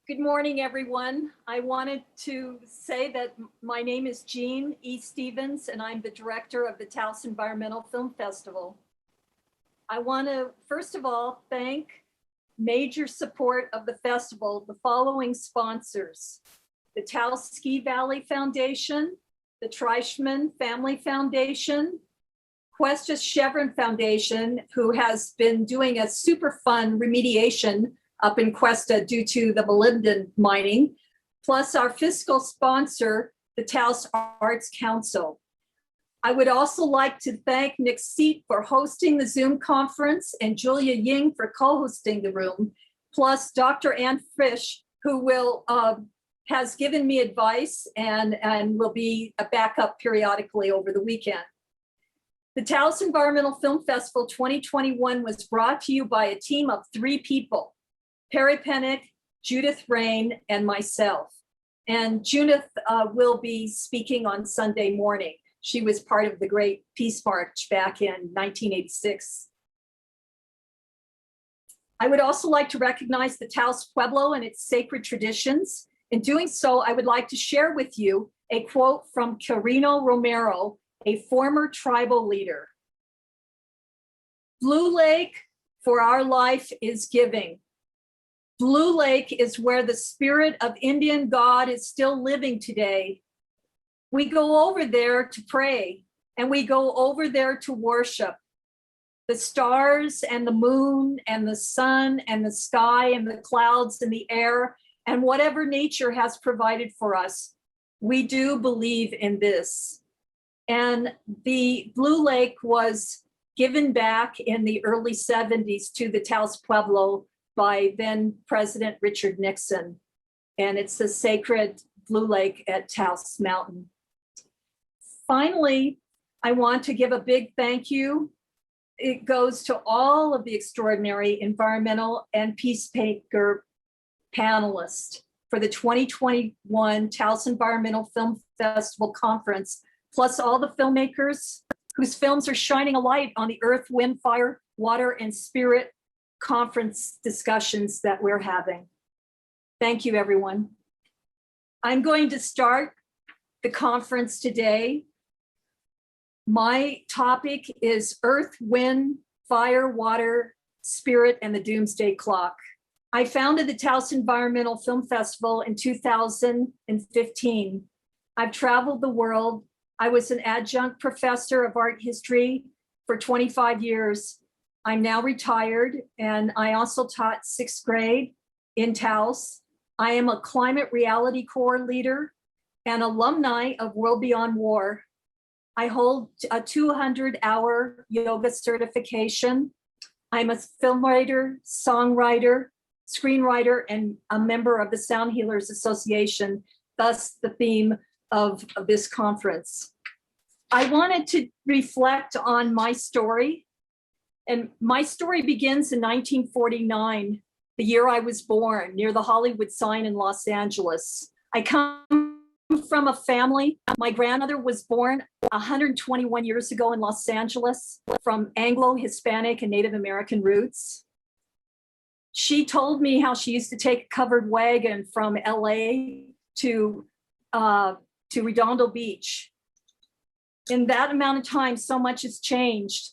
Good morning, everyone. I wanted to say that my name is Jean E. Stevens, and I'm the director of the TAOS Environmental Film Festival. I want to, first of all, thank major support of the festival, the following sponsors: the TAOS Ski Valley Foundation, the Treichman Family Foundation, Cuesta Chevron Foundation, who has been doing a super fun remediation up in Cuesta due to the molybdenum mining, plus our fiscal sponsor, the TAOS Arts Council. I would also like to thank Nick Seet for hosting the Zoom conference and Julia Ying for co-hosting the room, plus Dr. Ann Fish, who has given me advice and will be a backup periodically over the weekend. The TAOS Environmental Film Festival 2021 was brought to you by a team of 3 people: Penick, Judith, Rane, and myself. And Judith will be speaking on Sunday morning. She was part of the Great Peace March back in 1986. I would also like to recognize the TAOS Pueblo and its sacred traditions. In doing so, I would like to share with you a quote from Quirino Romero, a former tribal leader. "Blue Lake for our life is giving. Blue Lake is where the spirit of Indian God is still living today. We go over there to pray, and we go over there to worship. The stars and the moon and the sun and the sky and the clouds and the air and whatever nature has provided for us. We do believe in this." And the Blue Lake was given back in the early 70s to the TAOS Pueblo by then President Richard Nixon. And it's the sacred Blue Lake at TAOS Mountain. Finally, I want to give a big thank you. It goes to all of the extraordinary environmental and peacemaker panelists for the 2021 TAOS Environmental Film Festival Conference, plus all the filmmakers whose films are shining a light on the earth, wind, fire, water, and spirit conference discussions that we're having. Thank you, everyone. I'm going to start the conference today. My topic is Earth, Wind, Fire, Water, Spirit, and the Doomsday Clock. I founded the TAOS Environmental Film Festival in 2015. I've traveled the world. I was an adjunct professor of art history for 25 years. I'm now retired, and I also taught 6th grade in TAOS. I am a climate reality corps leader and alumni of World Beyond War. I hold a 200-hour yoga certification. I'm a film writer, songwriter, screenwriter, and a member of the Sound Healers Association, thus the theme of this conference. I wanted to reflect on my story. And my story begins in 1949, the year I was born, near the Hollywood sign in Los Angeles. I come from a family. My grandmother was born 121 years ago in Los Angeles from Anglo, Hispanic, and Native American roots. She told me how she used to take a covered wagon from LA to Redondo Beach. In that amount of time, so much has changed.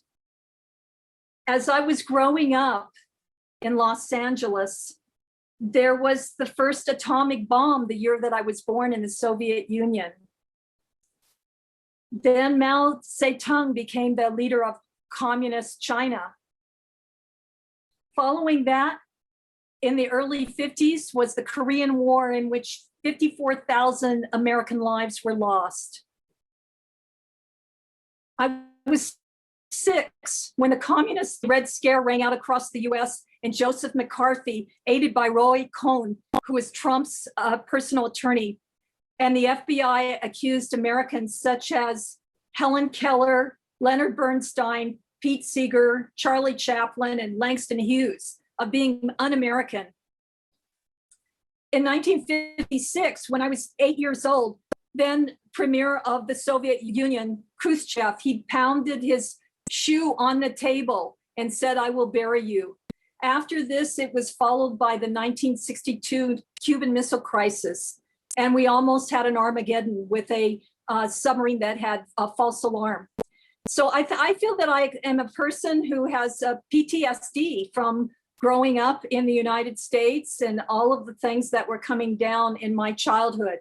As I was growing up in Los Angeles, there was the first atomic bomb the year that I was born in the Soviet Union. Then Mao Zedong became the leader of communist China. Following that, in the early 50s was the Korean War, in which 54,000 American lives were lost. I was 6 when the communist Red Scare rang out across the US, and Joseph McCarthy, aided by Roy Cohn, who was Trump's personal attorney, and the FBI accused Americans such as Helen Keller, Leonard Bernstein, Pete Seeger, Charlie Chaplin, and Langston Hughes of being un-American. In 1956, when I was 8 years old, then premier of the Soviet Union, Khrushchev, he pounded his shoe on the table and said, "I will bury you." After this, it was followed by the 1962 Cuban Missile Crisis. And we almost had an Armageddon with a submarine that had a false alarm. So I feel that I am a person who has PTSD from growing up in the United States and all of the things that were coming down in my childhood.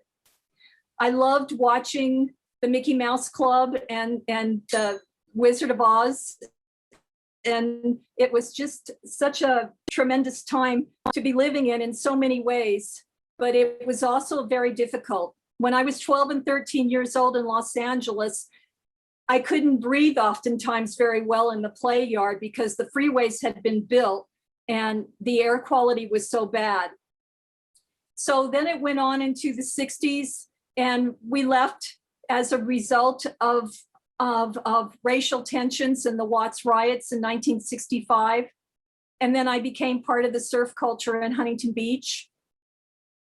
I loved watching the Mickey Mouse Club and the Wizard of Oz. And it was just such a tremendous time to be living in so many ways, but it was also very difficult. When I was 12 and 13 years old in Los Angeles, I couldn't breathe oftentimes very well in the play yard because the freeways had been built and the air quality was so bad. So then it went on into the 60s, and we left as a result of racial tensions and the Watts riots in 1965. And then I became part of the surf culture in Huntington Beach.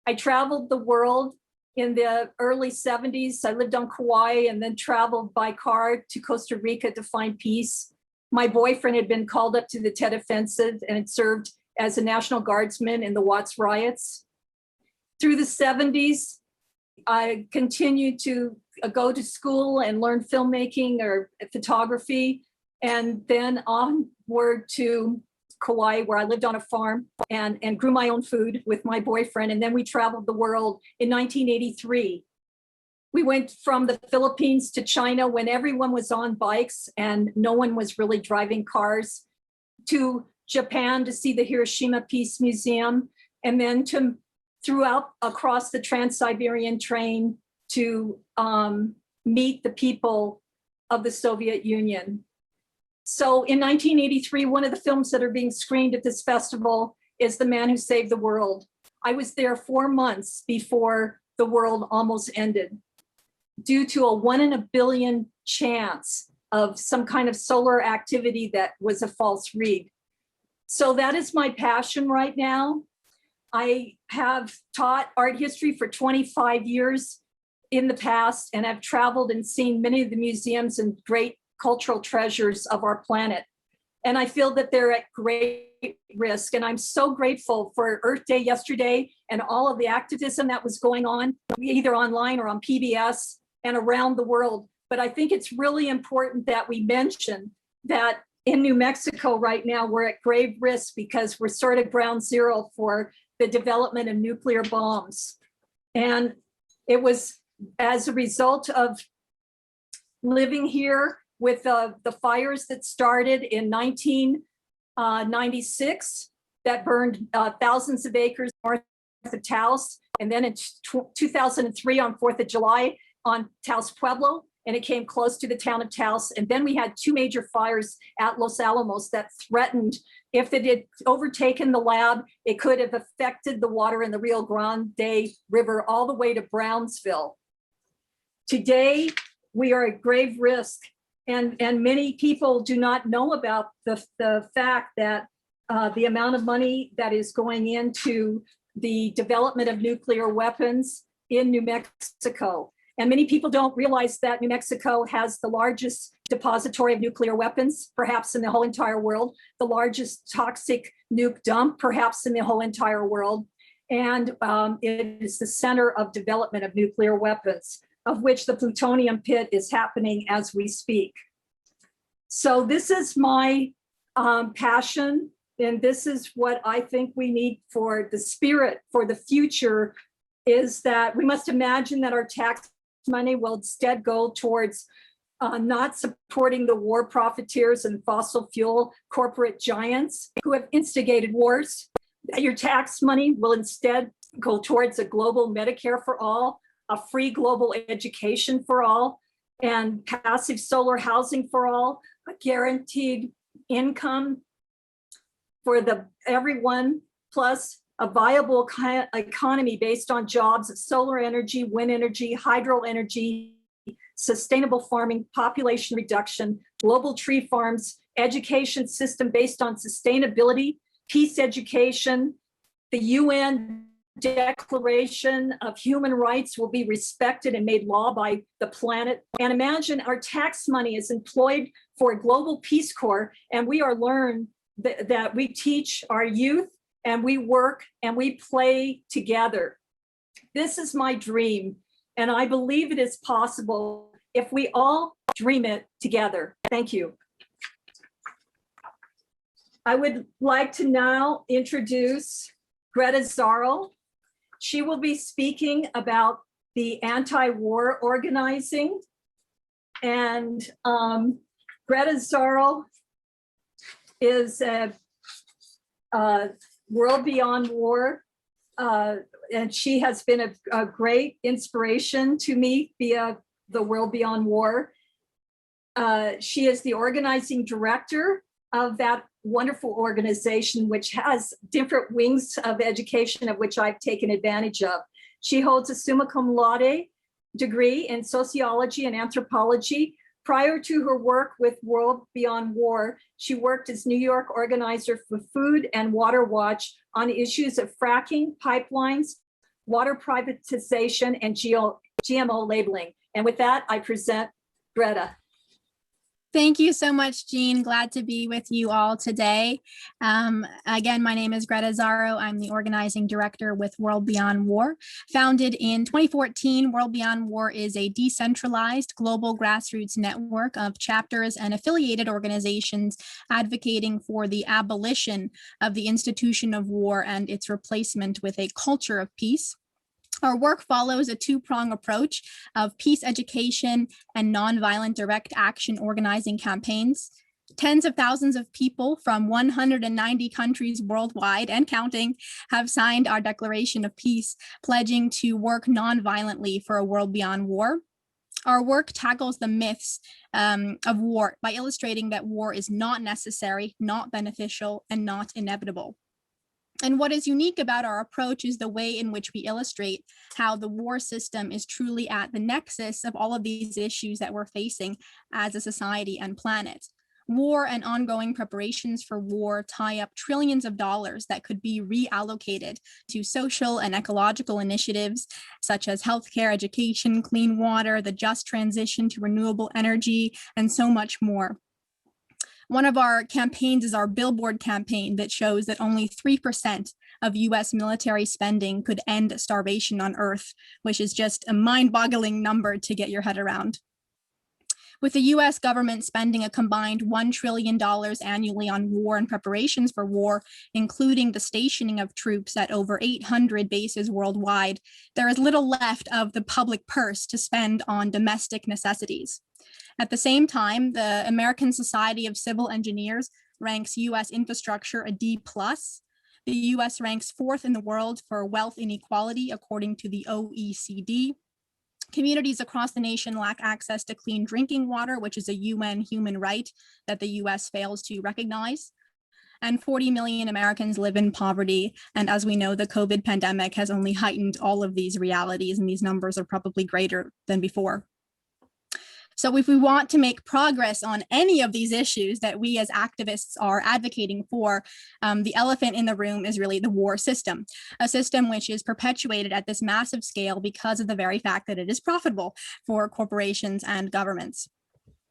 I traveled the world in the early 70s. I lived on Kauai and then traveled by car to Costa Rica to find peace. My boyfriend had been called up to the Tet Offensive and had served as a National Guardsman in the Watts riots. Through the 70s, I continued to go to school and learn filmmaking or photography, and then onward to Kauai, where I lived on a farm and grew my own food with my boyfriend. And then we traveled the world in 1983. We went from the Philippines to China when everyone was on bikes and no one was really driving cars, to Japan to see the Hiroshima Peace Museum, and then to throughout across the Trans-Siberian train to meet the people of the Soviet Union. So in 1983, one of the films that are being screened at this festival is The Man Who Saved the World. I was there 4 months before the world almost ended due to a 1 in a billion chance of some kind of solar activity that was a false read. So that is my passion right now. I have taught art history for 25 years in the past, and I've traveled and seen many of the museums and great cultural treasures of our planet. And I feel that they're at great risk. And I'm so grateful for Earth Day yesterday and all of the activism that was going on, either online or on PBS and around the world. But I think it's really important that we mention that in New Mexico right now, we're at grave risk because we're sort of ground zero for the development of nuclear bombs. And it was as a result of living here with the fires that started in 1996 that burned thousands of acres north of TAOS. And then in 2003 on 4th of July on Taos Pueblo, and it came close to the town of Taos. And then we had 2 major fires at Los Alamos that threatened, if it had overtaken the lab, it could have affected the water in the Rio Grande River all the way to Brownsville. Today, we are at grave risk. And many people do not know about the fact that the amount of money that is going into the development of nuclear weapons in New Mexico. And many people don't realize that New Mexico has the largest depository of nuclear weapons, perhaps in the whole entire world, the largest toxic nuke dump, perhaps in the whole entire world. And it is the center of development of nuclear weapons, of which the plutonium pit is happening as we speak. So this is my passion, and this is what I think we need for the spirit for the future, is that we must imagine that our tax money will instead go towards not supporting the war profiteers and fossil fuel corporate giants who have instigated wars. Your tax money will instead go towards a global Medicare for all, a free global education for all, and passive solar housing for all, a guaranteed income for everyone, plus a viable economy based on jobs of solar energy, wind energy, hydro energy, sustainable farming, population reduction, global tree farms, education system based on sustainability, peace education. The UN Declaration of Human Rights will be respected and made law by the planet. And imagine our tax money is employed for a global Peace Corps, and we are learned that we teach our youth, and we work and we play together. This is my dream, and I believe it is possible if we all dream it together. Thank you. I would like to now introduce Greta Zarro. She will be speaking about the anti-war organizing. And Greta Zarro is a World Beyond War, and she has been a great inspiration to me via the World Beyond War. She is the organizing director of that wonderful organization, which has different wings of education of which I've taken advantage of. She holds a summa cum laude degree in sociology and anthropology. Prior to her work with World Beyond War, she worked as New York organizer for Food and Water Watch on issues of fracking, pipelines, water privatization, and GMO labeling. And with that, I present Greta. Thank you so much, Jean. Glad to be with you all today. Again, my name is Greta Zarro. I'm the organizing director with World Beyond War. Founded in 2014, World Beyond War is a decentralized global grassroots network of chapters and affiliated organizations advocating for the abolition of the institution of war and its replacement with a culture of peace. Our work follows a two-prong approach of peace education and nonviolent direct action organizing campaigns. Tens of thousands of people from 190 countries worldwide and counting have signed our Declaration of Peace, pledging to work nonviolently for a world beyond war. Our work tackles the myths of war by illustrating that war is not necessary, not beneficial, and not inevitable. And what is unique about our approach is the way in which we illustrate how the war system is truly at the nexus of all of these issues that we're facing as a society and planet. War and ongoing preparations for war tie up trillions of dollars that could be reallocated to social and ecological initiatives such as healthcare, education, clean water, the just transition to renewable energy, and so much more. One of our campaigns is our billboard campaign that shows that only 3% of US military spending could end starvation on Earth, which is just a mind-boggling number to get your head around. With the US government spending a combined $1 trillion annually on war and preparations for war, including the stationing of troops at over 800 bases worldwide, there is little left of the public purse to spend on domestic necessities. At the same time, the American Society of Civil Engineers ranks US infrastructure a D+. The US ranks 4th in the world for wealth inequality, according to the OECD. Communities across the nation lack access to clean drinking water, which is a UN human right that the US fails to recognize. And 40 million Americans live in poverty. And as we know, the COVID pandemic has only heightened all of these realities, and these numbers are probably greater than before. So if we want to make progress on any of these issues that we as activists are advocating for, the elephant in the room is really the war system, a system which is perpetuated at this massive scale because of the very fact that it is profitable for corporations and governments.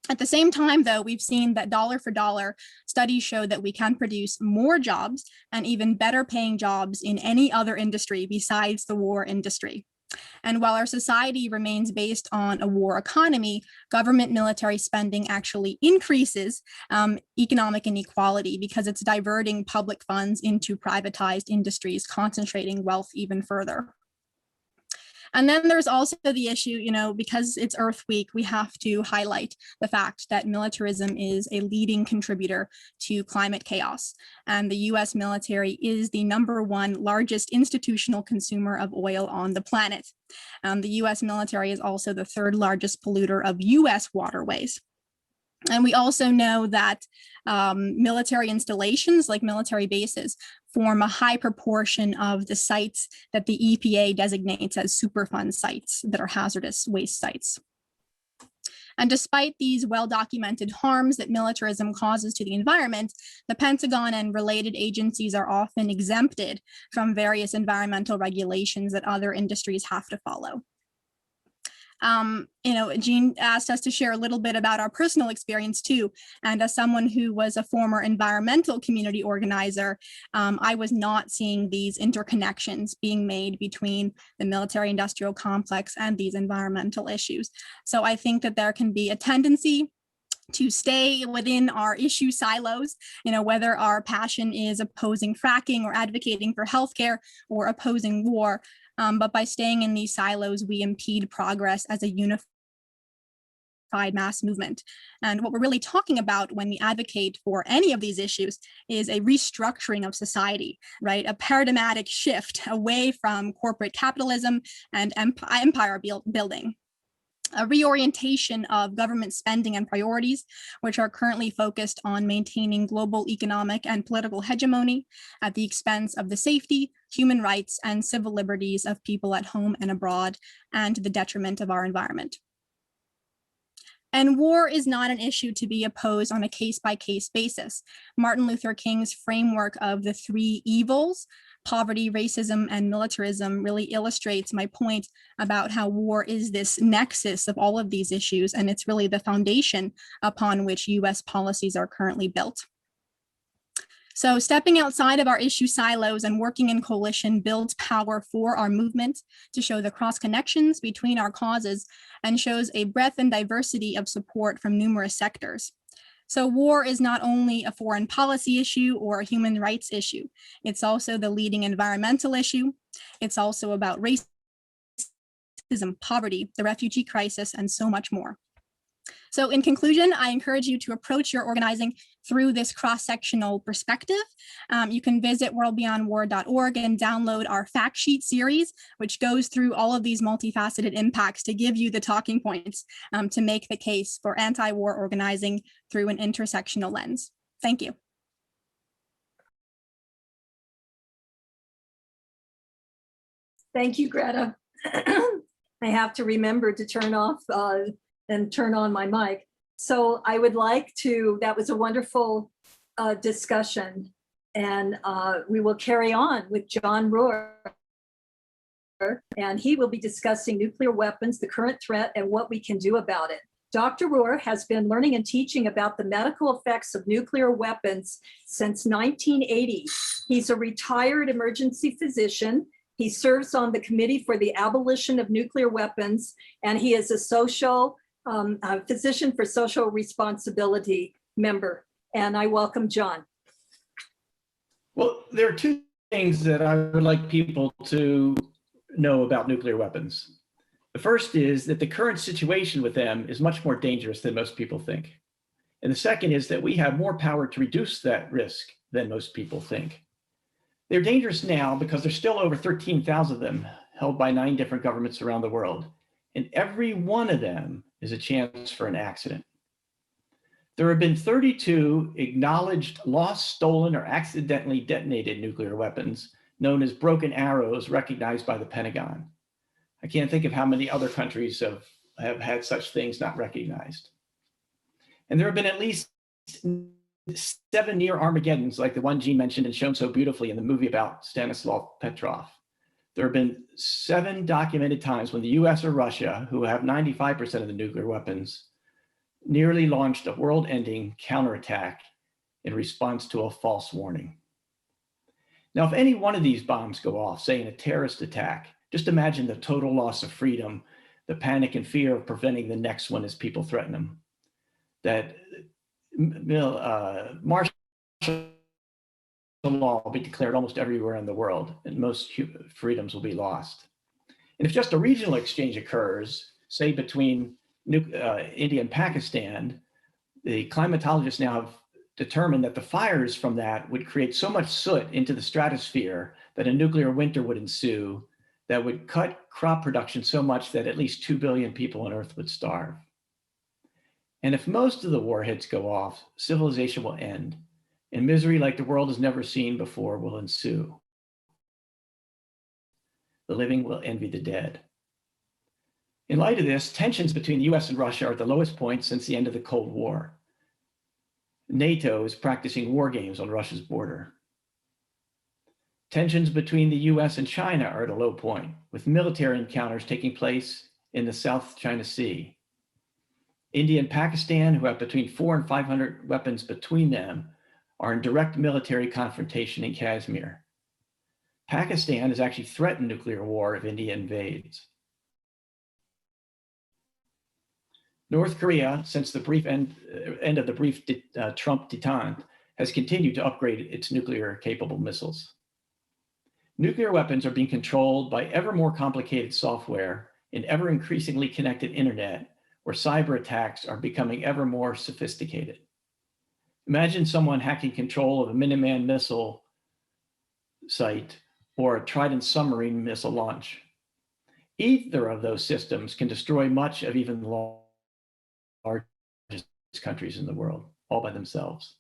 At the same time, though, we've seen that dollar for dollar, studies show that we can produce more jobs and even better paying jobs in any other industry besides the war industry. And while our society remains based on a war economy, government military spending actually increases economic inequality because it's diverting public funds into privatized industries, concentrating wealth even further. And then there's also the issue, because it's Earth Week, we have to highlight the fact that militarism is a leading contributor to climate chaos. And the US military is the #1 largest institutional consumer of oil on the planet. The US military is also the 3rd largest polluter of US waterways. And we also know that military installations, like military bases, form a high proportion of the sites that the EPA designates as Superfund sites that are hazardous waste sites. And despite these well-documented harms that militarism causes to the environment, the Pentagon and related agencies are often exempted from various environmental regulations that other industries have to follow. Jean asked us to share a little bit about our personal experience too. And as someone who was a former environmental community organizer, I was not seeing these interconnections being made between the military-industrial complex and these environmental issues. So I think that there can be a tendency to stay within our issue silos, whether our passion is opposing fracking or advocating for healthcare or opposing war. But by staying in these silos, we impede progress as a unified mass movement. And what we're really talking about when we advocate for any of these issues is a restructuring of society, right? A paradigmatic shift away from corporate capitalism and empire building. A reorientation of government spending and priorities, which are currently focused on maintaining global economic and political hegemony at the expense of the safety, human rights, and civil liberties of people at home and abroad, and to the detriment of our environment. And war is not an issue to be opposed on a case-by-case basis. Martin Luther King's framework of the three evils, poverty, racism, and militarism, really illustrates my point about how war is this nexus of all of these issues, and it's really the foundation upon which US policies are currently built. So stepping outside of our issue silos and working in coalition builds power for our movement to show the cross connections between our causes and shows a breadth and diversity of support from numerous sectors. So war is not only a foreign policy issue or a human rights issue. It's also the leading environmental issue. It's also about racism, poverty, the refugee crisis, and so much more. So in conclusion, I encourage you to approach your organizing through this cross-sectional perspective. You can visit worldbeyondwar.org and download our fact sheet series, which goes through all of these multifaceted impacts to give you the talking points to make the case for anti-war organizing through an intersectional lens. Thank you. Thank you, Greta. I have to remember to turn off and turn on my mic. So I would like to, that was a wonderful discussion, and we will carry on with John Reuwer, and he will be discussing nuclear weapons, the current threat, and what we can do about it. Dr. Reuwer has been learning and teaching about the medical effects of nuclear weapons since 1980. He's a retired emergency physician. He serves on the Committee for the Abolition of Nuclear Weapons, and he is a physician for social responsibility member. And I welcome John. Well, there are two things that I would like people to know about nuclear weapons. The first is that the current situation with them is much more dangerous than most people think. And the second is that we have more power to reduce that risk than most people think. They're dangerous now because there's still over 13,000 of them held by 9 different governments around the world. And every one of them is a chance for an accident. There have been 32 acknowledged lost, stolen, or accidentally detonated nuclear weapons known as broken arrows recognized by the Pentagon. I can't think of how many other countries have had such things not recognized. And there have been at least 7 near Armageddons, like the one Jean mentioned and shown so beautifully in the movie about Stanislav Petrov. There have been 7 documented times when the US or Russia, who have 95% of the nuclear weapons, nearly launched a world-ending counterattack in response to a false warning. Now, if any one of these bombs go off, say in a terrorist attack, just imagine the total loss of freedom, the panic and fear of preventing the next one as people threaten them. That martial law will be declared almost everywhere in the world, and most freedoms will be lost. And if just a regional exchange occurs, say between India and Pakistan, the climatologists now have determined that the fires from that would create so much soot into the stratosphere that a nuclear winter would ensue that would cut crop production so much that at least 2 billion people on Earth would starve. And if most of the warheads go off, civilization will end, and misery like the world has never seen before will ensue. The living will envy the dead. In light of this, tensions between the US and Russia are at the lowest point since the end of the Cold War. NATO is practicing war games on Russia's border. Tensions between the US and China are at a low point, with military encounters taking place in the South China Sea. India and Pakistan, who have between 400 and 500 weapons between them, are in direct military confrontation in Kashmir. Pakistan has actually threatened nuclear war if India invades. North Korea, since the brief end of the brief Trump detente, has continued to upgrade its nuclear-capable missiles. Nuclear weapons are being controlled by ever more complicated software and ever increasingly connected internet, where cyber attacks are becoming ever more sophisticated. Imagine someone hacking control of a Minuteman missile site or a Trident submarine missile launch. Either of those systems can destroy much of even the largest countries in the world, all by themselves.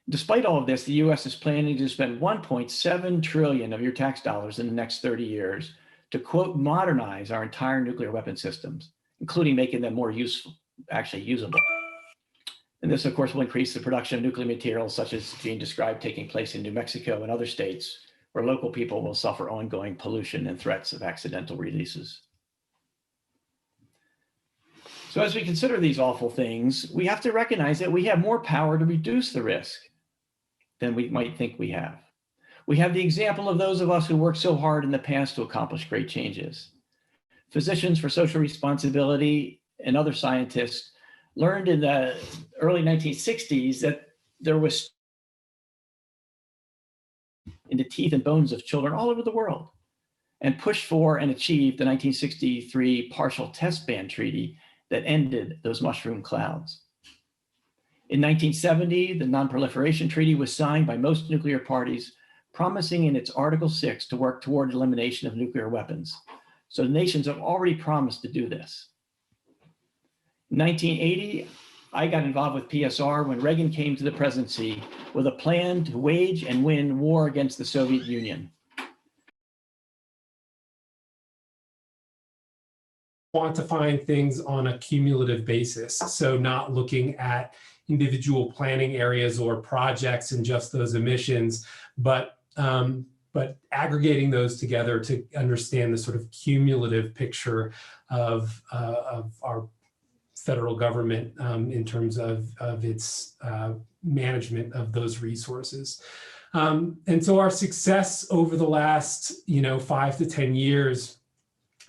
Despite all of this, the US is planning to spend 1.7 trillion of your tax dollars in the next 30 years to, quote, modernize our entire nuclear weapon systems, including making them more useful, actually usable. And this, of course, will increase the production of nuclear materials, such as Jean described, taking place in New Mexico and other states, where local people will suffer ongoing pollution and threats of accidental releases. So as we consider these awful things, we have to recognize that we have more power to reduce the risk than we might think we have. We have the example of those of us who worked so hard in the past to accomplish great changes. Physicians for Social Responsibility and other scientists learned in the early 1960s that there was in the teeth and bones of children all over the world, and pushed for and achieved the 1963 partial test ban treaty that ended those mushroom clouds. In 1970, the Non-Proliferation Treaty was signed by most nuclear parties, promising in its Article 6 to work toward elimination of nuclear weapons. So the nations have already promised to do this. In 1980, I got involved with PSR when Reagan came to the presidency with a plan to wage and win war against the Soviet Union. Quantifying things on a cumulative basis. So not looking at individual planning areas or projects and just those emissions, but aggregating those together to understand the sort of cumulative picture of our federal government in terms of its management of those resources. And so our success over the last 5 to 10 years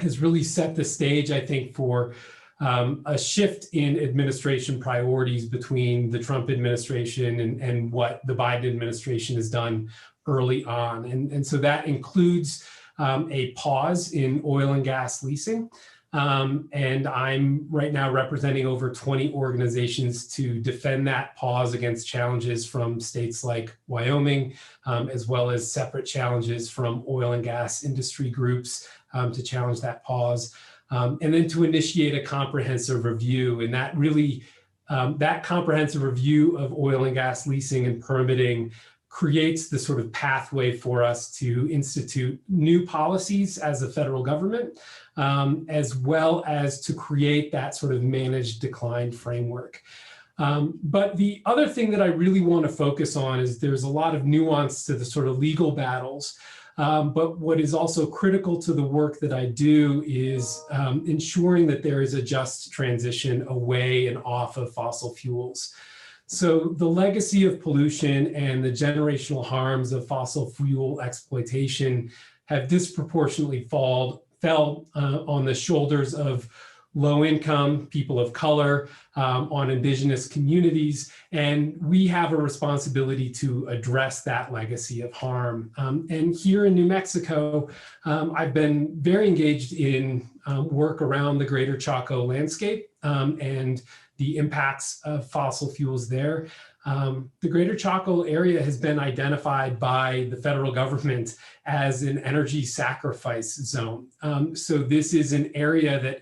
has really set the stage, I think, for a shift in administration priorities between the Trump administration and what the Biden administration has done early on. And so that includes a pause in oil and gas leasing. And I'm right now representing over 20 organizations to defend that pause against challenges from states like Wyoming, as well as separate challenges from oil and gas industry groups to challenge that pause. And then to initiate a comprehensive review. And that really, that comprehensive review of oil and gas leasing and permitting creates the sort of pathway for us to institute new policies as a federal government, as well as to create that sort of managed decline framework. But the other thing that I really want to focus on is there's a lot of nuance to the sort of legal battles. But what is also critical to the work that I do is ensuring that there is a just transition away and off of fossil fuels. So the legacy of pollution and the generational harms of fossil fuel exploitation have disproportionately fell on the shoulders of low-income people of color, on indigenous communities, and we have a responsibility to address that legacy of harm. And here in New Mexico, I've been very engaged in work around the Greater Chaco landscape and the impacts of fossil fuels there. The Greater Chaco area has been identified by the federal government as an energy sacrifice zone. So this is an area that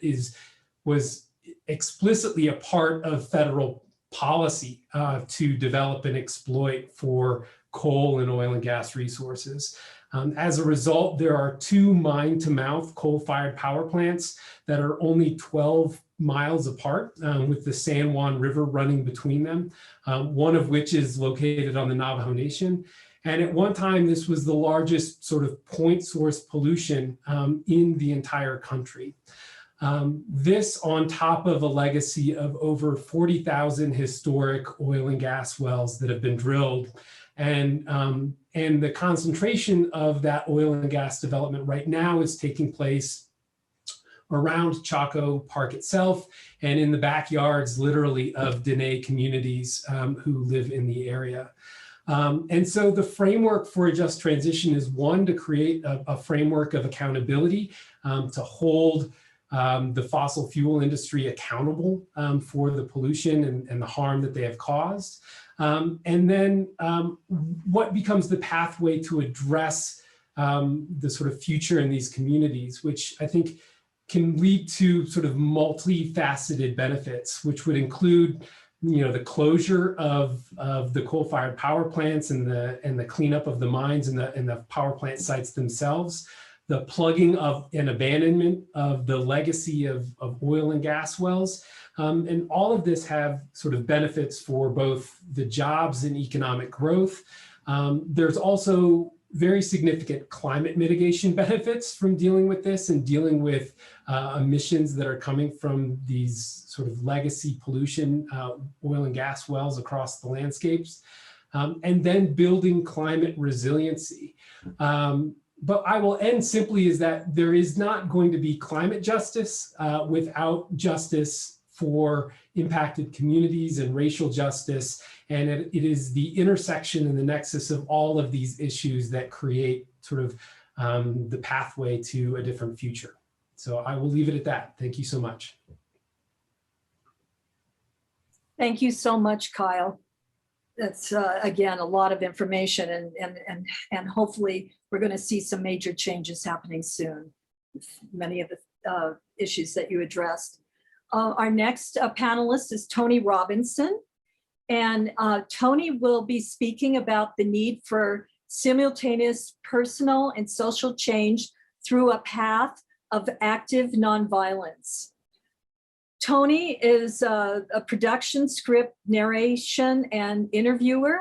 was explicitly a part of federal policy to develop and exploit for coal and oil and gas resources. As a result, there are 2 mine-to-mouth coal-fired power plants that are only 12 miles apart, with the San Juan River running between them, one of which is located on the Navajo Nation. And at one time, this was the largest sort of point source pollution in the entire country. This on top of a legacy of over 40,000 historic oil and gas wells that have been drilled. And the concentration of that oil and gas development right now is taking place around Chaco Park itself and in the backyards, literally, of Dene communities who live in the area. And so the framework for a just transition is, one, to create a framework of accountability, to hold the fossil fuel industry accountable for the pollution and the harm that they have caused. And then what becomes the pathway to address the sort of future in these communities, which I think can lead to sort of multifaceted benefits, which would include, the closure of the coal-fired power plants and the cleanup of the mines and the power plant sites themselves, the plugging of and abandonment of the legacy of oil and gas wells. And all of this have sort of benefits for both the jobs and economic growth. There's also very significant climate mitigation benefits from dealing with this and dealing with emissions that are coming from these sort of legacy pollution oil and gas wells across the landscapes, and then building climate resiliency. But I will end simply is that there is not going to be climate justice without justice for impacted communities and racial justice. And it is the intersection and the nexus of all of these issues that create sort of the pathway to a different future. So I will leave it at that. Thank you so much. Thank you so much, Kyle. That's, again, a lot of information, and hopefully we're going to see some major changes happening soon with many of the issues that you addressed. Our next panelist is Tony Robinson, and Tony will be speaking about the need for simultaneous personal and social change through a path of active nonviolence. Tony is a production, script, narration, and interviewer,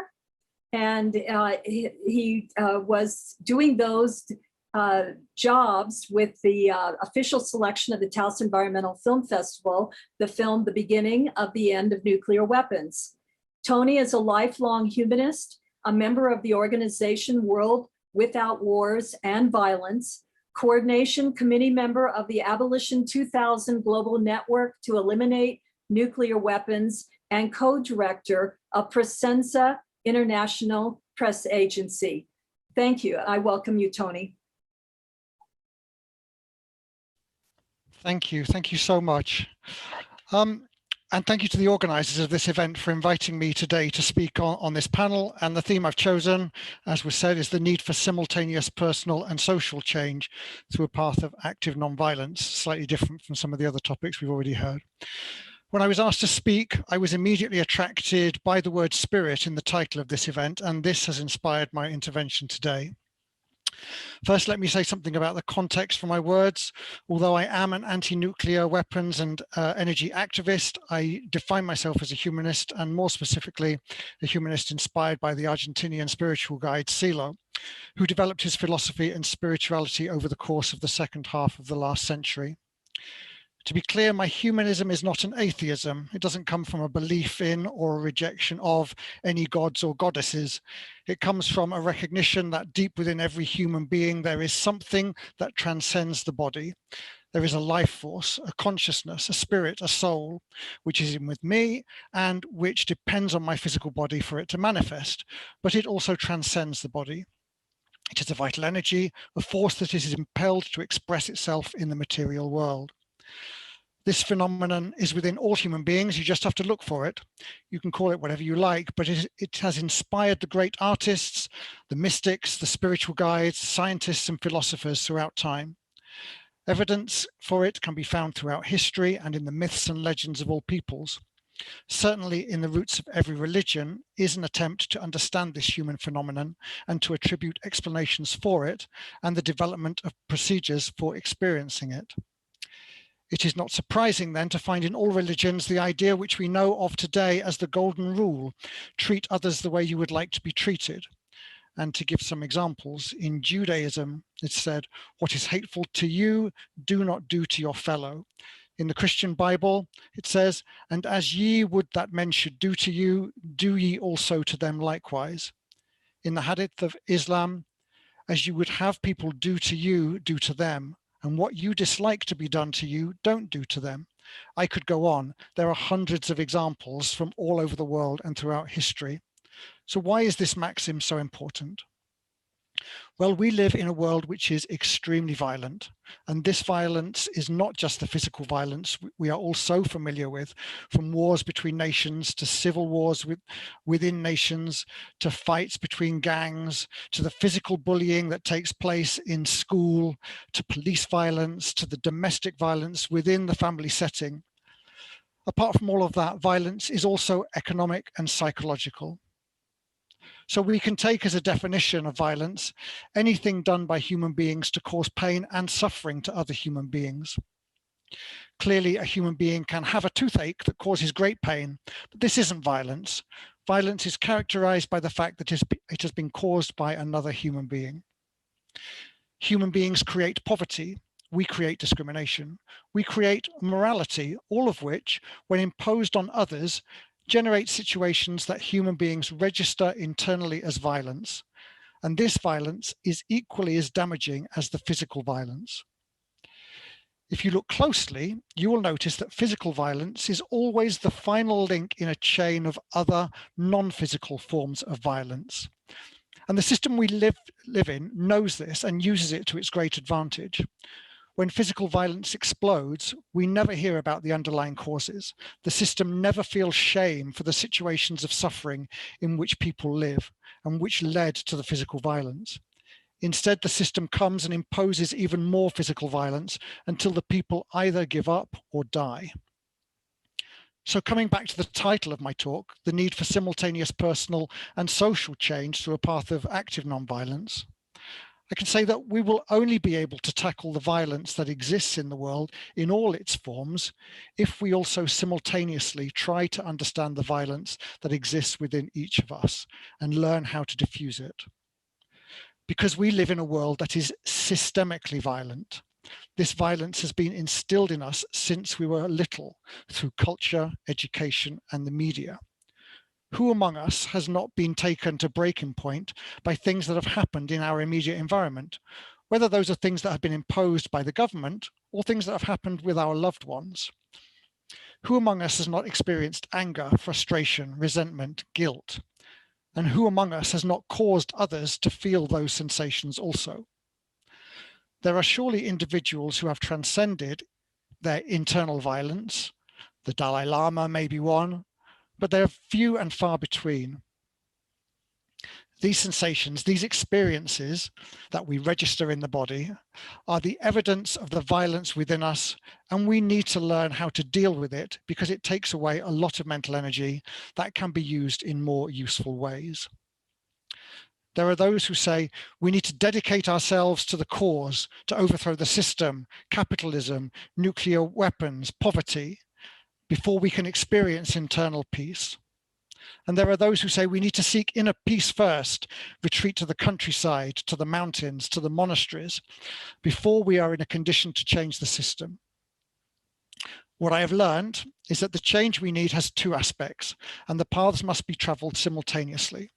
and he was doing those jobs with the official selection of the TAOS Environmental Film Festival, the film The Beginning of the End of Nuclear Weapons. Tony is a lifelong humanist, a member of the organization World Without Wars and Violence, coordination committee member of the Abolition 2000 Global Network to Eliminate Nuclear Weapons, and co-director of Presenza International Press Agency. Thank you. I welcome you, Tony. Thank you. Thank you so much. And thank you to the organizers of this event for inviting me today to speak on this panel. And the theme I've chosen, as was said, is the need for simultaneous personal and social change through a path of active nonviolence, slightly different from some of the other topics we've already heard. When I was asked to speak, I was immediately attracted by the word spirit in the title of this event, and this has inspired my intervention today. First, let me say something about the context for my words. Although I am an anti-nuclear weapons and energy activist, I define myself as a humanist, and more specifically, a humanist inspired by the Argentinian spiritual guide Silo, who developed his philosophy and spirituality over the course of the second half of the last century. To be clear, my humanism is not an atheism. It doesn't come from a belief in or a rejection of any gods or goddesses. It comes from a recognition that deep within every human being, there is something that transcends the body. There is a life force, a consciousness, a spirit, a soul, which is in with me and which depends on my physical body for it to manifest, but it also transcends the body. It is a vital energy, a force that is impelled to express itself in the material world. This phenomenon is within all human beings. You just have to look for it. You can call it whatever you like, but it has inspired the great artists, the mystics, the spiritual guides, scientists, and philosophers throughout time. Evidence for it can be found throughout history and in the myths and legends of all peoples. Certainly in the roots of every religion is an attempt to understand this human phenomenon and to attribute explanations for it and the development of procedures for experiencing it. It is not surprising then to find in all religions the idea which we know of today as the golden rule: treat others the way you would like to be treated. And to give some examples, in Judaism, It said, what is hateful to you, do not do to your fellow. In the Christian Bible, it says, and as ye would that men should do to you, do ye also to them likewise. In the Hadith of Islam, as you would have people do to you, do to them. And what you dislike to be done to you, don't do to them. I could go on. There are hundreds of examples from all over the world and throughout history. So why is this maxim so important? Well, we live in a world which is extremely violent, and this violence is not just the physical violence we are all so familiar with, from wars between nations to civil wars within nations, to fights between gangs, to the physical bullying that takes place in school, to police violence, to the domestic violence within the family setting. Apart from all of that, violence is also economic and psychological. So we can take as a definition of violence anything done by human beings to cause pain and suffering to other human beings. Clearly, a human being can have a toothache that causes great pain, but this isn't violence. Violence is characterized by the fact that it has been caused by another human being. Human beings create poverty. We create discrimination. We create morality, all of which, when imposed on others, generate situations that human beings register internally as violence. And this violence is equally as damaging as the physical violence. If you look closely, you will notice that physical violence is always the final link in a chain of other non-physical forms of violence. And the system we live in knows this and uses it to its great advantage. When physical violence explodes, we never hear about the underlying causes. The system never feels shame for the situations of suffering in which people live and which led to the physical violence. Instead, the system comes and imposes even more physical violence until the people either give up or die. So coming back to the title of my talk, the need for simultaneous personal and social change through a path of active nonviolence, I can say that we will only be able to tackle the violence that exists in the world in all its forms if we also simultaneously try to understand the violence that exists within each of us and learn how to diffuse it. Because we live in a world that is systemically violent. This violence has been instilled in us since we were little through culture, education, and the media. Who among us has not been taken to breaking point by things that have happened in our immediate environment, whether those are things that have been imposed by the government or things that have happened with our loved ones? Who among us has not experienced anger, frustration, resentment, guilt? And who among us has not caused others to feel those sensations also? There are surely individuals who have transcended their internal violence. The Dalai Lama may be one, but they are few and far between. These sensations, these experiences that we register in the body are the evidence of the violence within us, and we need to learn how to deal with it because it takes away a lot of mental energy that can be used in more useful ways. There are those who say we need to dedicate ourselves to the cause, to overthrow the system, capitalism, nuclear weapons, poverty, before we can experience internal peace. And there are those who say we need to seek inner peace first, retreat to the countryside, to the mountains, to the monasteries, before we are in a condition to change the system. What I have learned is that the change we need has two aspects, and the paths must be traveled simultaneously.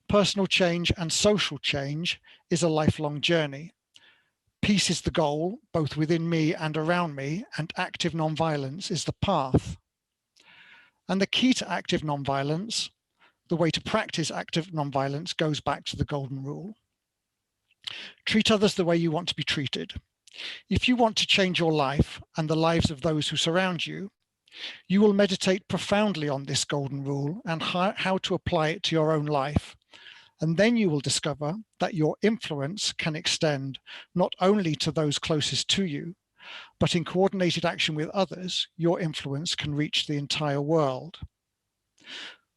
Personal change and social change is a lifelong journey. Peace is the goal, both within me and around me, and active nonviolence is the path. And the key to active nonviolence, the way to practice active nonviolence, goes back to the golden rule. Treat others the way you want to be treated. If you want to change your life and the lives of those who surround you, you will meditate profoundly on this golden rule and how to apply it to your own life. And then you will discover that your influence can extend not only to those closest to you, but in coordinated action with others, your influence can reach the entire world.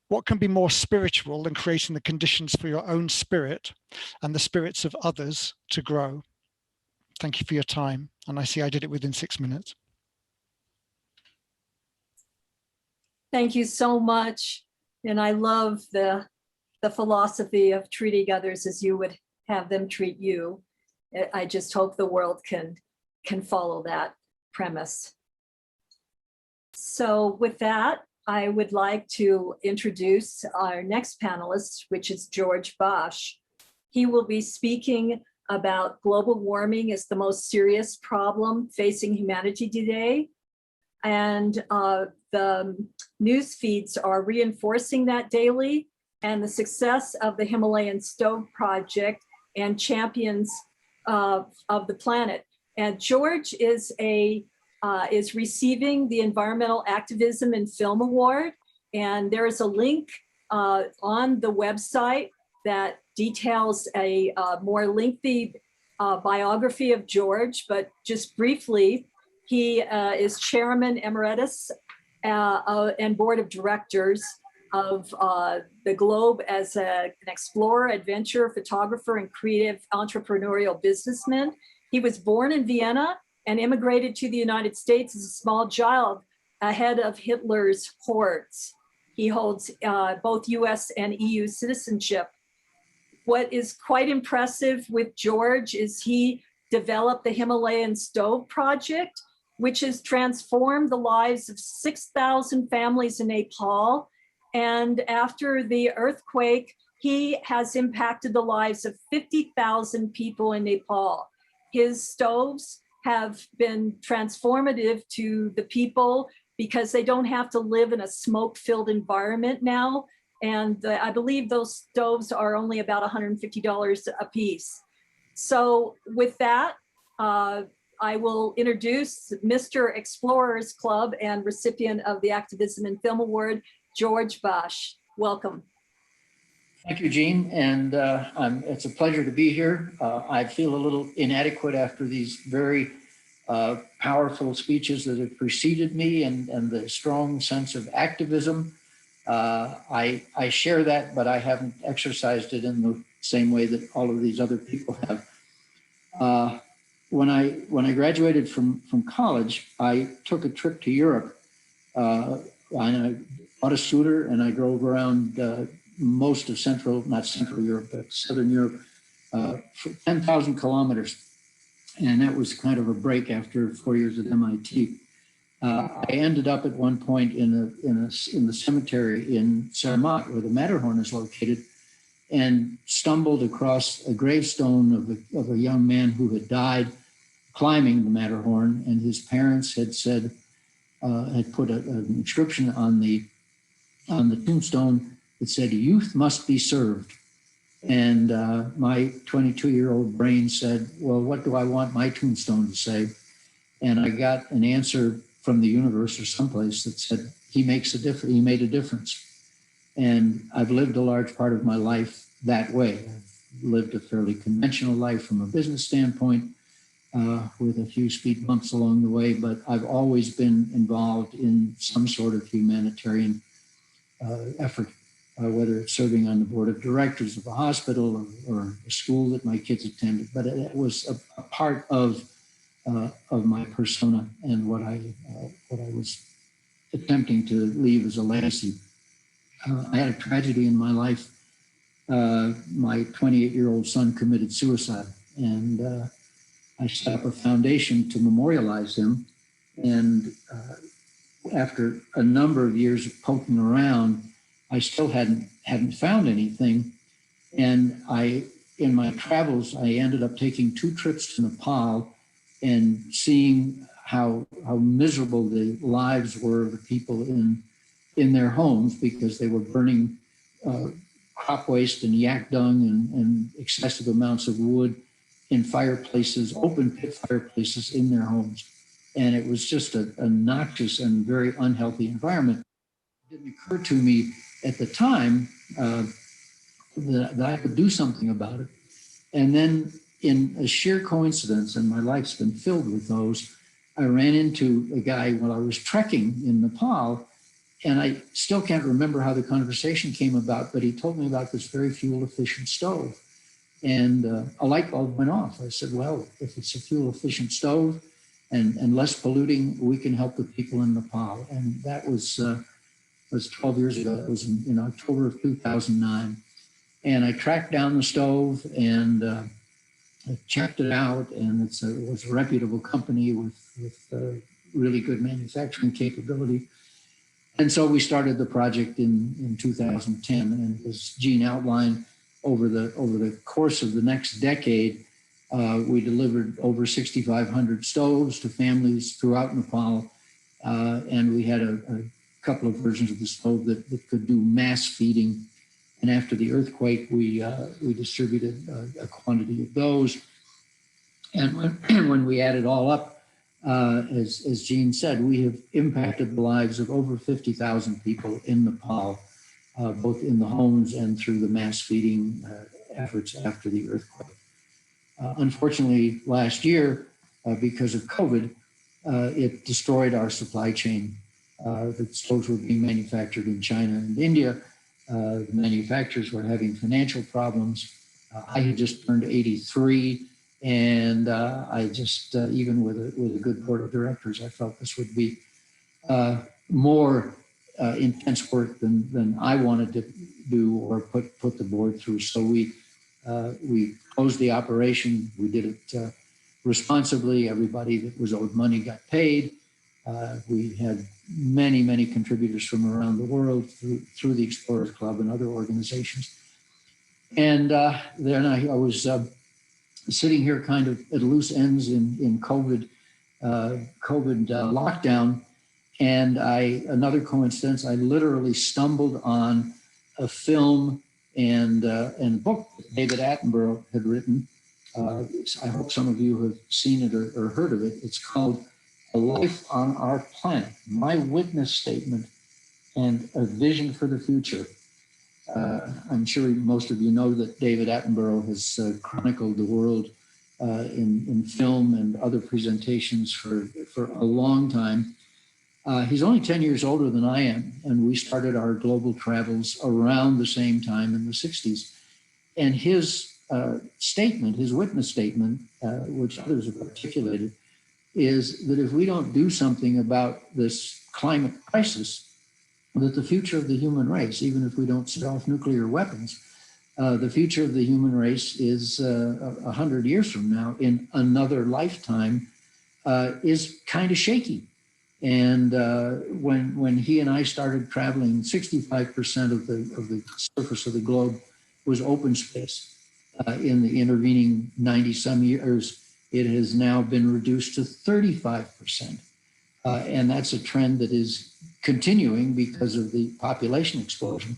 What can be more spiritual than creating the conditions for your own spirit and the spirits of others to grow? Thank you for your time. And I see I did it within 6 minutes. Thank you so much. And I love the philosophy of treating others as you would have them treat you. I just hope the world can follow that premise. So with that, I would like to introduce our next panelist, which is George Basch. He will be speaking about global warming as the most serious problem facing humanity today. And the news feeds are reinforcing that daily, and the success of the Himalayan Stove Project and champions of the planet. And George is receiving the Environmental Activism in Film Award. And there is a link on the website that details a more lengthy biography of George, but just briefly, he is chairman emeritus and board of directors of the Globe as an explorer, adventurer, photographer, and creative entrepreneurial businessman. He was born in Vienna and immigrated to the United States as a small child ahead of Hitler's hordes. He holds both US and EU citizenship. What is quite impressive with George is he developed the Himalayan Stove Project, which has transformed the lives of 6,000 families in Nepal. And after the earthquake, he has impacted the lives of 50,000 people in Nepal. His stoves have been transformative to the people because they don't have to live in a smoke-filled environment now. And I believe those stoves are only about $150 a piece. So with that, I will introduce Mr. Explorers Club and recipient of the Activism in Film Award, George Basch. Welcome. Thank you, Jean, and it's a pleasure to be here. I feel a little inadequate after these very powerful speeches that have preceded me and the strong sense of activism. I share that, but I haven't exercised it in the same way that all of these other people have. When I graduated from college, I took a trip to Europe. I bought a scooter and I drove around most of not Central Europe, but Southern Europe, for 10,000 kilometers. And that was kind of a break after 4 years at MIT. I ended up at one point in the cemetery in Zermatt, where the Matterhorn is located, and stumbled across a gravestone of a young man who had died climbing the Matterhorn, and his parents had said, had put an inscription on the tombstone that said, "Youth must be served." And my 22-year-old brain said, well, what do I want my tombstone to say? And I got an answer from the universe or someplace that said, he makes a difference. He made a difference. And I've lived a large part of my life that way. I've lived a fairly conventional life from a business standpoint, with a few speed bumps along the way, but I've always been involved in some sort of humanitarian effort, whether it's serving on the board of directors of a hospital or a school that my kids attended. But it was a part of my persona and what I was attempting to leave as a legacy. I had a tragedy in my life. My 28-year-old son committed suicide, and I set up a foundation to memorialize him. And after a number of years of poking around, I still hadn't found anything. And in my travels, I ended up taking 2 trips to Nepal and seeing how miserable the lives were of the people in their homes, because they were burning crop waste and yak dung and excessive amounts of wood in fireplaces, open pit fireplaces in their homes. And it was just a noxious and very unhealthy environment. It didn't occur to me at the time that I could do something about it. And then in a sheer coincidence, and my life's been filled with those, I ran into a guy while I was trekking in Nepal, and I still can't remember how the conversation came about, but he told me about this very fuel efficient stove. And a light bulb went off. I said, well, if it's a fuel efficient stove and less polluting, we can help the people in Nepal. And that was 12 years ago. It was in October of 2009. And I tracked down the stove and checked it out, and it was a reputable company with really good manufacturing capability. And so we started the project in 2010. And as Jean outlined, over the course of the next decade, we delivered over 6,500 stoves to families throughout Nepal. And we had a couple of versions of the stove that could do mass feeding. And after the earthquake, we distributed a quantity of those. And when we add it all up, as Jean said, we have impacted the lives of over 50,000 people in Nepal, both in the homes and through the mass feeding efforts after the earthquake. Unfortunately, last year, because of COVID, it destroyed our supply chain. The stoves were being manufactured in China and India. The manufacturers were having financial problems. I had just turned 83. And I just, even with a good board of directors, I felt this would be more intense work than I wanted to do or put the board through. So we closed the operation. We did it responsibly. Everybody that was owed money got paid. We had many contributors from around the world through the Explorers Club and other organizations. And then I was sitting here kind of at loose ends in COVID lockdown. And another coincidence, I literally stumbled on a film and book that David Attenborough had written. I hope some of you have seen it or heard of it. It's called A Life on Our Planet, My Witness Statement and a Vision for the Future. I'm sure most of you know that David Attenborough has chronicled the world in film and other presentations for a long time. He's only 10 years older than I am, and we started our global travels around the same time in the 60s. And his statement, his witness statement, which others have articulated, is that if we don't do something about this climate crisis, that the future of the human race, even if we don't set off nuclear weapons, the future of the human race is 100 years from now in another lifetime is kind of shaky. And when he and I started traveling, 65% of the surface of the globe was open space. In the intervening 90 some years, it has now been reduced to 35%. And that's a trend that is continuing because of the population explosion.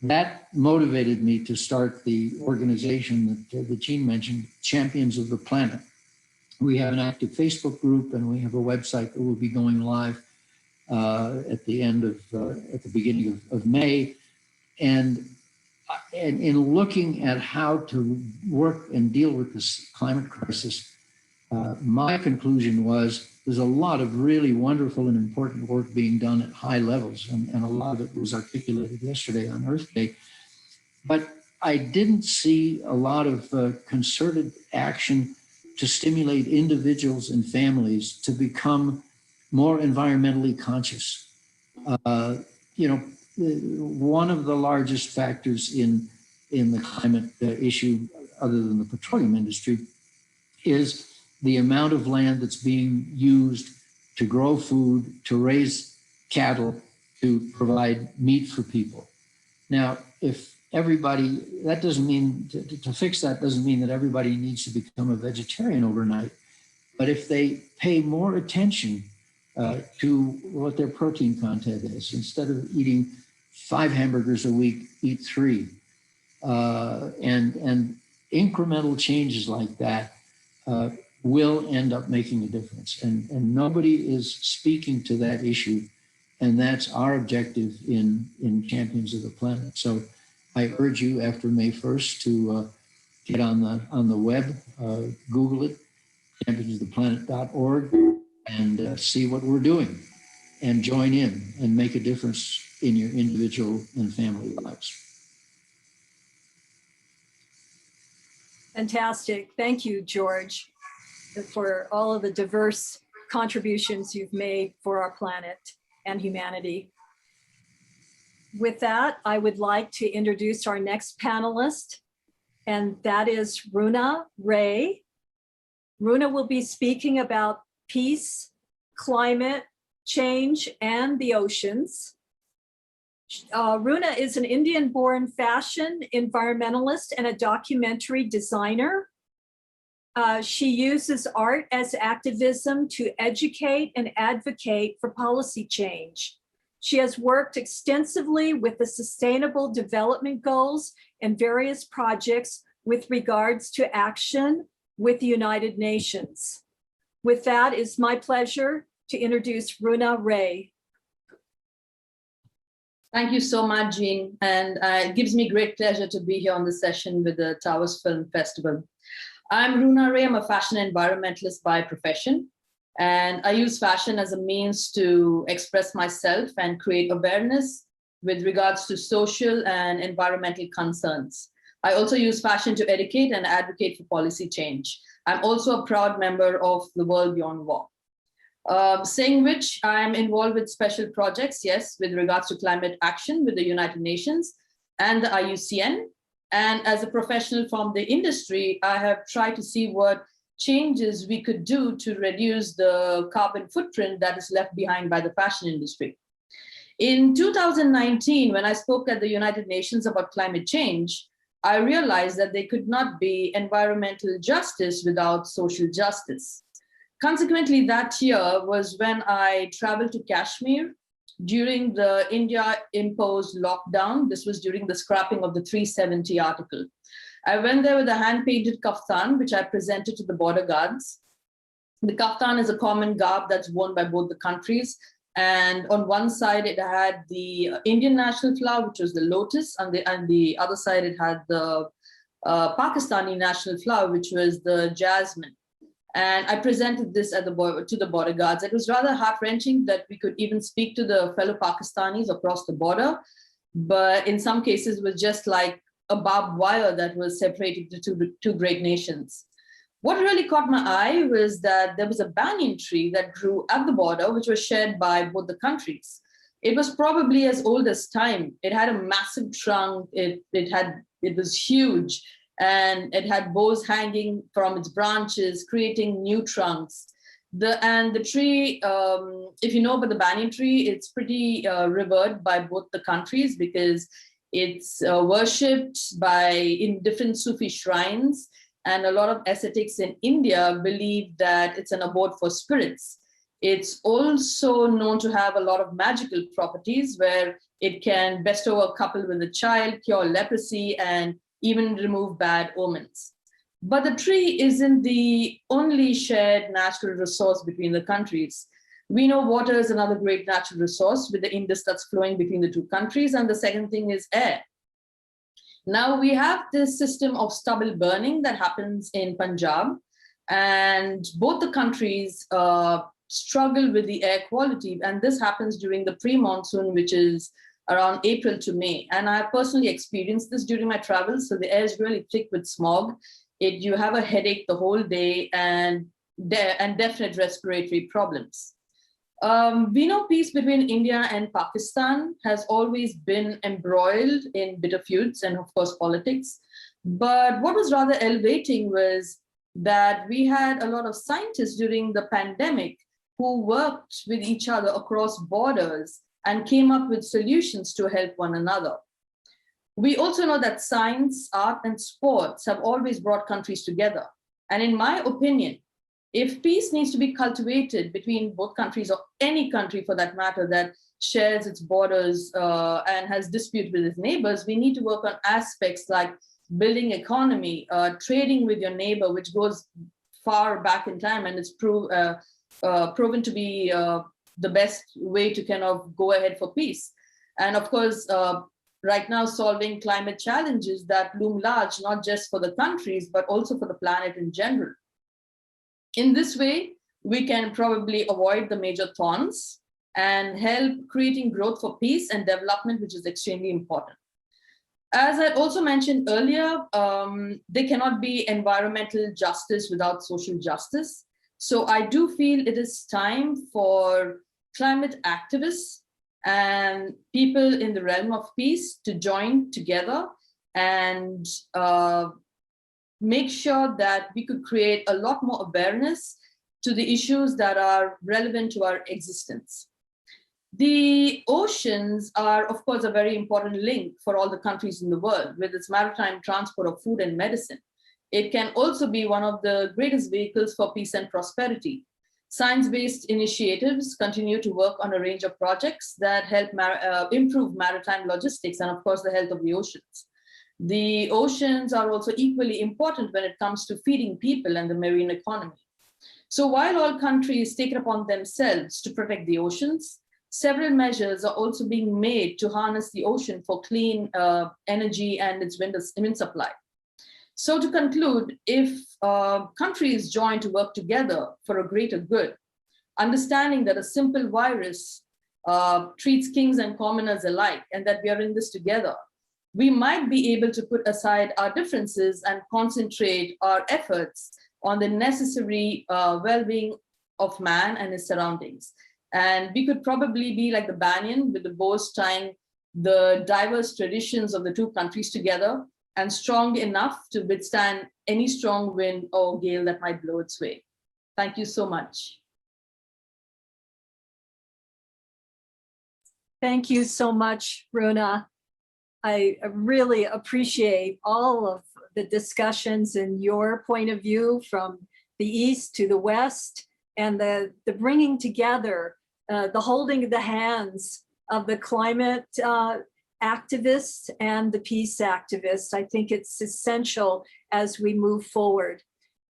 That motivated me to start the organization that Jean mentioned, Champions of the Planet. We have an active Facebook group and we have a website that will be going live at the beginning of May. And in looking at how to work and deal with this climate crisis, my conclusion was there's a lot of really wonderful and important work being done at high levels, and a lot of it was articulated yesterday on Earth Day. But I didn't see a lot of concerted action to stimulate individuals and families to become more environmentally conscious. One of the largest factors in the climate issue, other than the petroleum industry, is the amount of land that's being used to grow food, to raise cattle, to provide meat for people. Now, if everybody, that doesn't mean, to fix that doesn't mean that everybody needs to become a vegetarian overnight, but if they pay more attention to what their protein content is, instead of eating 5 hamburgers a week, eat 3. And incremental changes like that will end up making a difference. And nobody is speaking to that issue. And that's our objective in Champions of the Planet. So I urge you after May 1st to get on the web, Google it, championsoftheplanet.org, and see what we're doing and join in and make a difference in your individual and family lives. Fantastic. Thank you, George, for all of the diverse contributions you've made for our planet and humanity. With that, I would like to introduce our next panelist, and that is Runa Ray. Runa will be speaking about peace, climate change, and the oceans. Runa is an Indian-born fashion environmentalist and a documentary designer. She uses art as activism to educate and advocate for policy change. She has worked extensively with the Sustainable Development Goals and various projects with regards to action with the United Nations. With that, it's my pleasure to introduce Runa Ray. Thank you so much, Jean. And it gives me great pleasure to be here on this session with the TAOS Film Festival. I'm Runa Ray. I'm a fashion environmentalist by profession. And I use fashion as a means to express myself and create awareness with regards to social and environmental concerns. I also use fashion to educate and advocate for policy change. I'm also a proud member of the World Beyond War. Saying which, I'm involved with special projects, yes, with regards to climate action with the United Nations and the IUCN. And as a professional from the industry, I have tried to see what changes we could do to reduce the carbon footprint that is left behind by the fashion industry. In 2019, when I spoke at the United Nations about climate change, I realized that there could not be environmental justice without social justice. Consequently, that year was when I traveled to Kashmir during the India-imposed lockdown. This was during the scrapping of the 370 article. I went there with a hand-painted kaftan, which I presented to the border guards. The kaftan is a common garb that's worn by both the countries. And on one side, it had the Indian national flower, which was the lotus, and the other side, it had the Pakistani national flower, which was the jasmine. And I presented this to the border guards. It was rather heart-wrenching that we could even speak to the fellow Pakistanis across the border. But in some cases, it was just like a barbed wire that was separating the two great nations. What really caught my eye was that there was a banyan tree that grew at the border, which was shared by both the countries. It was probably as old as time. It had a massive trunk. It was huge. And it had boughs hanging from its branches, creating new trunks. The tree, if you know about the banyan tree, it's pretty revered by both the countries because it's worshipped in different Sufi shrines. And a lot of ascetics in India believe that it's an abode for spirits. It's also known to have a lot of magical properties where it can bestow a couple with a child, cure leprosy, and even remove bad omens. But the tree isn't the only shared natural resource between the countries. We know water is another great natural resource with the Indus that's flowing between the two countries. And the second thing is air. Now we have this system of stubble burning that happens in Punjab, and both the countries struggle with the air quality. And this happens during the pre-monsoon, which is around April to May. And I personally experienced this during my travels. So the air is really thick with smog. You have a headache the whole day and definite respiratory problems. We know peace between India and Pakistan has always been embroiled in bitter feuds and of course politics. But what was rather elevating was that we had a lot of scientists during the pandemic who worked with each other across borders and came up with solutions to help one another. We also know that science, art, and sports have always brought countries together. And in my opinion, if peace needs to be cultivated between both countries, or any country for that matter, that shares its borders and has dispute with its neighbors, we need to work on aspects like building economy, trading with your neighbor, which goes far back in time, and it's proven to be the best way to kind of go ahead for peace. And of course, right now solving climate challenges that loom large, not just for the countries, but also for the planet in general. In this way, we can probably avoid the major thorns and help creating growth for peace and development, which is extremely important. As I also mentioned earlier, there cannot be environmental justice without social justice. So I do feel it is time for climate activists and people in the realm of peace to join together and make sure that we could create a lot more awareness to the issues that are relevant to our existence. The oceans are, of course, a very important link for all the countries in the world with its maritime transport of food and medicine. It can also be one of the greatest vehicles for peace and prosperity. Science-based initiatives continue to work on a range of projects that help improve maritime logistics and, of course, the health of the oceans. The oceans are also equally important when it comes to feeding people and the marine economy. So while all countries take it upon themselves to protect the oceans, several measures are also being made to harness the ocean for clean energy and its wind supply. So to conclude, if countries join to work together for a greater good, understanding that a simple virus treats kings and commoners alike and that we are in this together, we might be able to put aside our differences and concentrate our efforts on the necessary well-being of man and his surroundings. And we could probably be like the banyan with the bows tying the diverse traditions of the two countries together and strong enough to withstand any strong wind or gale that might blow its way. Thank you so much. Thank you so much, Runa. I really appreciate all of the discussions and your point of view from the East to the West, and the bringing together, the holding of the hands of the climate activists and the peace activists. I think it's essential as we move forward.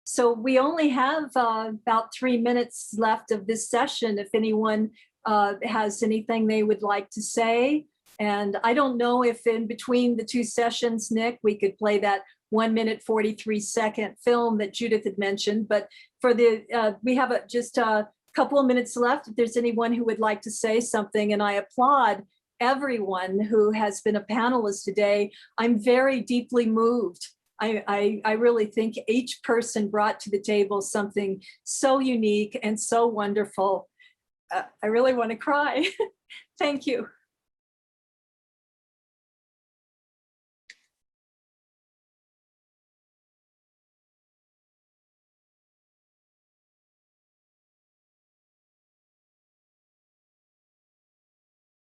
So we only have about 3 minutes left of this session. If anyone has anything they would like to say. And I don't know if in between the two sessions, Nick, we could play that 1 minute, 43-second film that Judith had mentioned, but for the, we have just a couple of minutes left. If there's anyone who would like to say something, and I applaud everyone who has been a panelist today. I'm very deeply moved. I really think each person brought to the table something so unique and so wonderful. I really want to cry. Thank you.